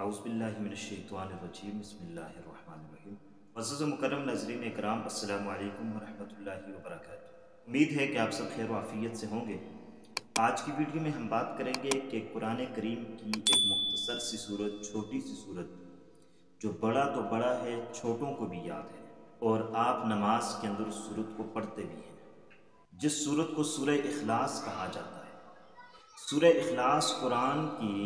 औज़ुबिल्लाहिमिनश्शैतानिर्रजीम बिस्मिल्लाहिर्रहमानिर्रहीम। मुअज़्ज़ज़ व मुकर्रम नाज़रीन इकराम, अस्सलामु अलैकुम व रहमतुल्लाहि व बरकातुहू। उम्मीद है कि आप सब खैर व आफ़ियत से होंगे। आज की वीडियो में हम बात करेंगे कि कुरान करीम की एक मुख्तसर सी सूरत, छोटी सी सूरत, जो बड़ा तो बड़ा है, छोटों को भी याद है, और आप नमाज के अंदर उस सूरत को पढ़ते भी हैं, जिस सूरत को सूरह इखलास कहा जाता है। सूरह इखलास कुरान की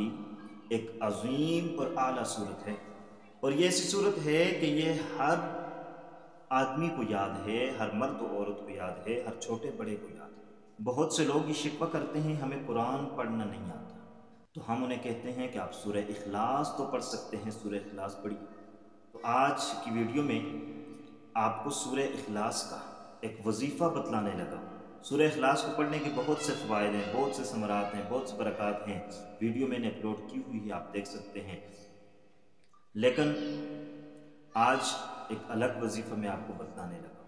एक अजीम और आला सूरत है, और ये ऐसी सूरत है कि ये हर आदमी को याद है, हर मर्द और औरत को याद है, हर छोटे बड़े को याद है। बहुत से लोग ये शिकवा करते हैं हमें कुरान पढ़ना नहीं आता, तो हम उन्हें कहते हैं कि आप सूरह इखलास तो पढ़ सकते हैं, सूरह इखलास पढ़िए। तो आज की वीडियो में आपको सूरह इखलास का एक वजीफ़ा बतलाने लगा हूँ। सूरह इखलास को पढ़ने के बहुत से फ़वाइद हैं, बहुत से समरात हैं, बहुत से बरक़ात हैं। वीडियो मैंने अपलोड की हुई है, आप देख सकते हैं। लेकिन आज एक अलग वजीफ़ा मैं आपको बतलाने लगा हूँ,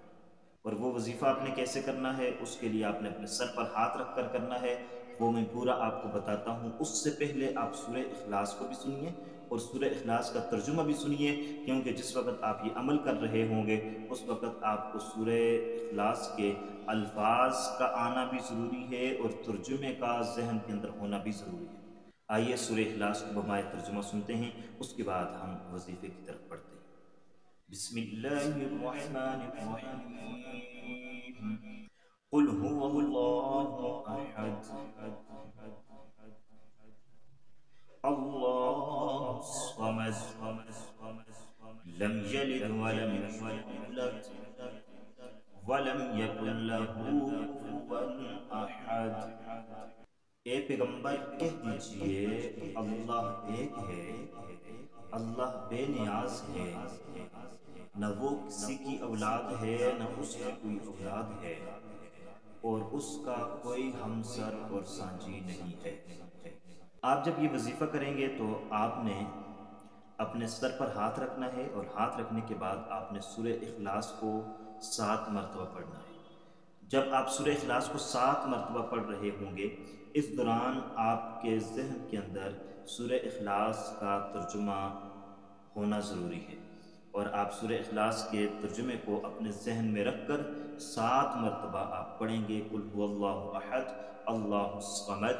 और वो वजीफ़ा आपने कैसे करना है, उसके लिए आपने अपने सर पर हाथ रख कर करना है, वो मैं पूरा आपको बताता हूँ। उससे पहले आप सूरह इखलास को भी सुनिए और सूरह इखलास का तर्जुमा भी सुनिए, क्योंकि जिस वक़्त आप ये अमल कर रहे होंगे उस वक़्त आपको सूरह इखलास के अल्फाज का आना भी ज़रूरी है और तर्जुमे का ज़हन के अंदर होना भी ज़रूरी है। आइए सूरह इखलास को बमाए तर्जुमा सुनते हैं, उसके बाद हम वजीफ़े की तरफ बढ़ते हैं। बिस्मिल्लाहिर्रहमानिर्रहीम। कुल हुवल्लाहु अहद, अल्लाहुस समद, लम यलिद वलम यूलद वलम यकुल लहू कुफुवन अहद। ए पैगंबर कह दीजिए कि अल्लाह एक है, अल्लाह बेनियाज है, न वो किसी की औलाद है न उसकी कोई औलाद है, और उसका कोई हमसर और सांझी नहीं है। आप जब ये वजीफ़ा करेंगे तो आपने अपने सर पर हाथ रखना है, और हाथ रखने के बाद आपने सूरह इखलास को 7 मरतबा पढ़ना है। जब आप सूरह इखलास को 7 मरतबा पढ़ रहे होंगे, इस दौरान आपके ज़हन के अंदर सूरह इखलास का तर्जुमा होना ज़रूरी है, और आप सूरह इखलास के तर्जुमे को अपने ज़हन में रख कर 7 मरतबा आप पढ़ेंगे। कुल हुवल्लाहु अहद, अल्लाहुस समद,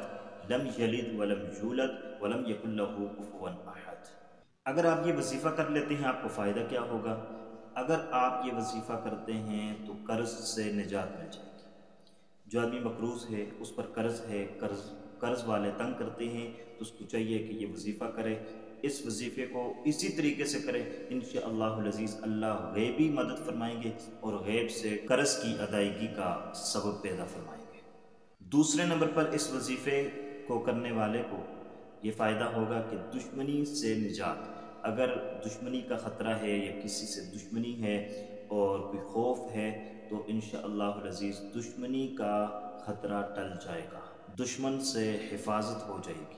लम यलिद वलम यूलद वलम यकुल लहू कुफुवन अहद। अगर आप ये वजीफ़ा कर लेते हैं, आपको फ़ायदा क्या होगा? अगर आप ये वजीफ़ा करते हैं तो कर्ज़ से निजात मिल जाएगी। जो आदमी मकरूज़ है, उस पर कर्ज़ है, कर्ज़ वाले तंग करते हैं, तो उसको चाहिए कि ये वजीफ़ा करे। इस वजीफ़े को इसी तरीके से करें, इंशाअल्लाहुल अज़ीज़ अल्लाह गैबी मदद फरमाएंगे और गैब से कर्ज़ की अदायगी का सबब पैदा फरमाएंगे। दूसरे नंबर पर इस वजीफ़े को करने वाले को ये फ़ायदा होगा कि दुश्मनी से निजात, अगर दुश्मनी का ख़तरा है या किसी से दुश्मनी है और कोई खौफ है, तो इंशाअल्लाहुल अज़ीज़ दुश्मनी का ख़तरा टल जाएगा, दुश्मन से हिफाजत हो जाएगी।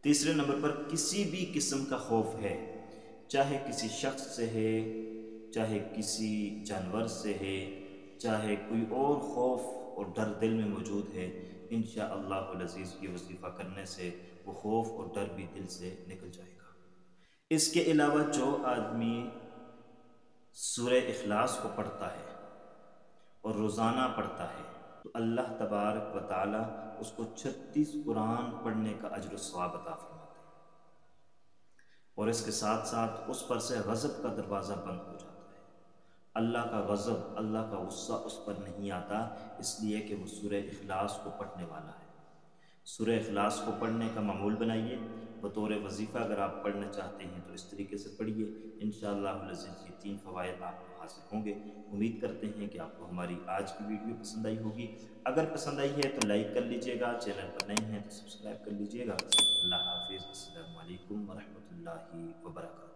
तीसरे नंबर पर किसी भी किस्म का खौफ है, चाहे किसी शख्स से है, चाहे किसी जानवर से है, चाहे कोई और खौफ और डर दिल में मौजूद है, इंशाअल्लाहुल अज़ीज़ ये वजीफ़ा करने से वो खौफ और डर भी दिल से निकल जाएगा। इसके अलावा जो आदमी सूरह इखलास को पढ़ता है और रोज़ाना पढ़ता है, तो अल्लाह तबारक व तआला उसको 36 कुरान पढ़ने का अज्र व सवाब अता फरमाते हैं, और इसके साथ साथ उस पर से गज़ब का दरवाज़ा बंद हो जाता है। अल्लाह का गज़ब, अल्लाह का गुस्सा उस पर नहीं आता, इसलिए कि वो सूरह इखलास को पढ़ने वाला है। सूरह इखलास को पढ़ने का मामूल बनाइए, बतौर वजीफ़ा अगर आप पढ़ना चाहते हैं तो इस तरीके से पढ़िए। इंशाअल्लाहुल अज़ीज़ ये 3 फ़वाइद आपको हासिल होंगे। उम्मीद करते हैं कि आपको हमारी आज की वीडियो पसंद आई होगी। अगर पसंद आई है तो लाइक कर लीजिएगा, चैनल पर नए हैं तो सब्सक्राइब कर लीजिएगा। अल्लाह हाफ़िज़, अस्सलामु अलैकुम व रहमतुल्लाहि व बरकातुहू।